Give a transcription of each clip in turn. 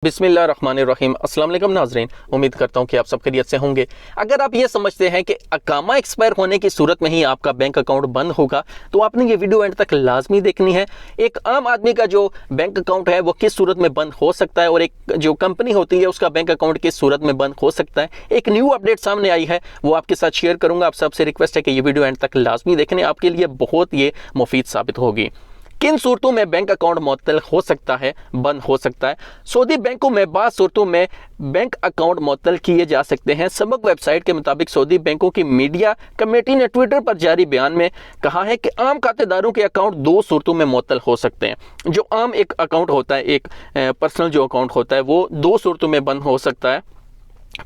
बिस्मिल्लाहिर्रहमानिर्रहीम। अस्सलाम वालेकुम नाज़रीन, उम्मीद करता हूँ कि आप सब खैरियत से होंगे। अगर आप ये समझते हैं कि अकामा एक्सपायर होने की सूरत में ही आपका बैंक अकाउंट बंद होगा तो आपने ये वीडियो एंड तक लाजमी देखनी है। एक आम आदमी का जो बैंक अकाउंट है वो किस सूरत में बंद हो सकता है और एक जो कंपनी होती है उसका बैंक अकाउंट किस सूरत में बंद हो सकता है। एक न्यू अपडेट सामने आई है, वो आपके साथ शेयर करूँगा। आप सबसे रिक्वेस्ट है कि ये वीडियो एंड तक लाजमी देखने, आपके लिए बहुत ये मुफीद साबित होगी। किन सूरतों में बैंक अकाउंट मुअत्तल हो सकता है, बंद हो सकता है। सऊदी बैंकों में बाज़ सूरतों में बैंक अकाउंट मुअत्तल किए जा सकते हैं। सबक वेबसाइट के मुताबिक सऊदी बैंकों की मीडिया कमेटी ने ट्विटर पर जारी बयान में कहा है कि आम खातेदारों के अकाउंट दो सूरतों में मुअत्तल हो सकते हैं। जो आम एक अकाउंट होता है, एक पर्सनल जो अकाउंट होता है, वो दो सूरतों में बंद हो सकता है।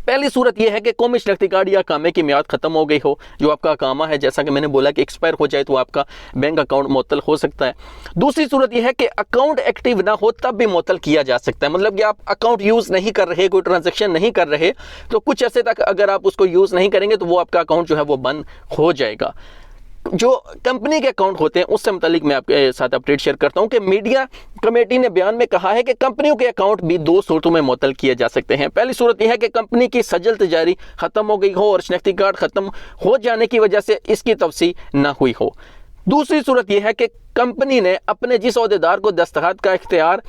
पहली सूरत यह है कि कौमी शनाख्ती कार्ड या अकामे की मियाद ख़त्म हो गई हो। जो आपका अकामा है, जैसा कि मैंने बोला कि एक्सपायर हो जाए तो आपका बैंक अकाउंट मुअत्तल हो सकता है। दूसरी सूरत यह है कि अकाउंट एक्टिव ना हो तब भी मुअत्तल किया जा सकता है। मतलब कि आप अकाउंट यूज़ नहीं कर रहे, कोई ट्रांजैक्शन नहीं कर रहे, तो कुछ अर्से तक अगर आप उसको यूज़ नहीं करेंगे तो वो आपका अकाउंट जो है वो बंद हो जाएगा। जो कंपनी के अकाउंट होते हैं उससे मुतालिक मैं आपके साथ अपडेट शेयर करता हूं कि मीडिया कमेटी ने बयान में कहा है कि कंपनियों के अकाउंट भी दो सूरतों में मुअत्तल किए जा सकते हैं। पहली सूरत यह है कि कंपनी की सजल तिजारी ख़त्म हो गई हो और शनाख्ती कार्ड ख़त्म हो जाने की वजह से इसकी तवसी ना हुई हो। दूसरी सूरत यह है कि कंपनी ने अपने जिस अहदेदार को दस्तखत का इख्तियार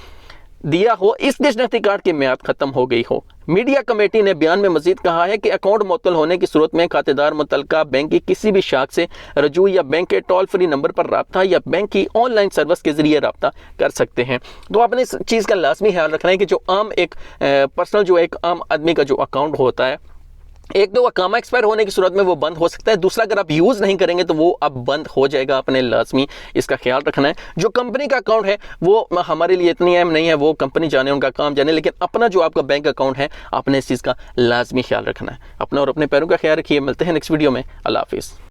दिया हो, इसके शनाख्ती कार्ड की मियाद ख़त्म हो गई हो। मीडिया कमेटी ने बयान में मजीद कहा है कि अकाउंट मुअत्तल होने की सूरत में खातेदार मुतल्लिका बैंक की किसी भी शाख से रजू या बैंक के टोल फ्री नंबर पर राब्ता या बैंक की ऑनलाइन सर्विस के ज़रिए राब्ता कर सकते हैं। तो आपने इस चीज़ का लाजमी ख्याल रखना है कि जो आम एक पर्सनल जो एक आम आदमी का जो अकाउंट होता है, एक तो अकामा एक्सपायर होने की सूरत में वो बंद हो सकता है, दूसरा अगर आप यूज़ नहीं करेंगे तो वो अब बंद हो जाएगा। आपने लाजमी इसका ख्याल रखना है। जो कंपनी का अकाउंट है वो हमारे लिए इतनी अहम नहीं है, वो कंपनी जाने, उनका काम जाने, लेकिन अपना जो आपका बैंक अकाउंट है आपने इस चीज़ का लाजमी ख्याल रखना है। अपना और अपने पैरों का ख्याल रखिए। मिलते हैं नेक्स्ट वीडियो में। अल्लाह हाफिज़।